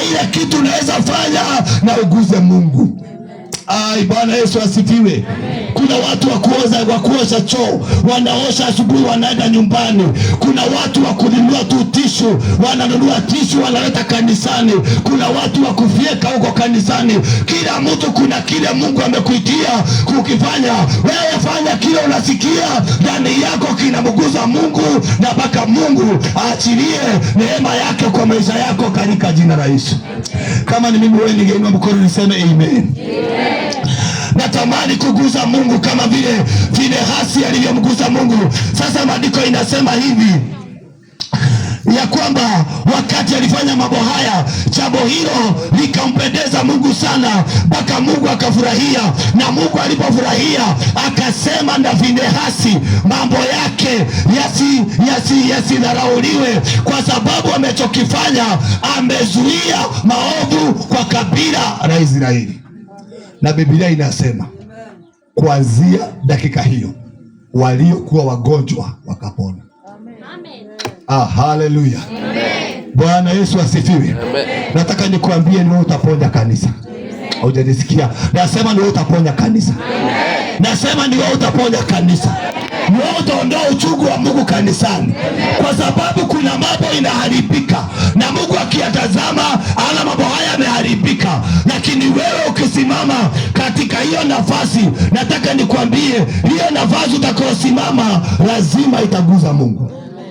ile kitu unaweza fanya na uguze Mungu. Ai, Bwana Yesu asifiwe. Kuna watu wa kuosha choo, wanaosha asubuhi wanaenda nyumbani. Kuna watu wa kununua tu tishu, wananunua tishu wanaleta kanisani. Kuna watu wa kufyeka huko kanisani. Kila mtu kuna kile Mungu amekuitia kukifanya. Wewe fanya kile unasikia ndani yako kinamguza Mungu, na mpaka Mungu aachilie neema yake kwa maisha yako katika jina la Yesu. Kama ni mimi, wewe ningeinua mkono niseme amen. Natamani kuguza Mungu kama vile Finehasi alivyomguza Mungu. Sasa maandiko inasema hivi ya kwamba wakati alifanya mambo haya, jambo hilo likampendeza Mungu sana, mpaka Mungu akafurahia. Na Mungu alipofurahia akasema na Finehasi mambo yake yasidharauliwe, kwa sababu amechokifanya, amezuia maovu kwa kabila la Israeli. Na Biblia inasema kuanzia dakika hiyo waliokuwa wagonjwa wakapona. Amen. Haleluya. Bwana Yesu asifiwe. Nataka nikuambie, ni wewe utaponya kanisa. Haujanisikia? Nasema ni wewe utaponya kanisa. Nasema ni wewe utaponya kanisa. Ni wewe utaondoa uchungu wa Mungu kanisani, kwa sababu kuna mambo inaharibika na Mungu akiyatazama ana mambo haya yameharibika. Lakini wewe ukisimama katika hiyo nafasi, nataka nikwambie hiyo nafasi utakayosimama lazima itaguza Mungu.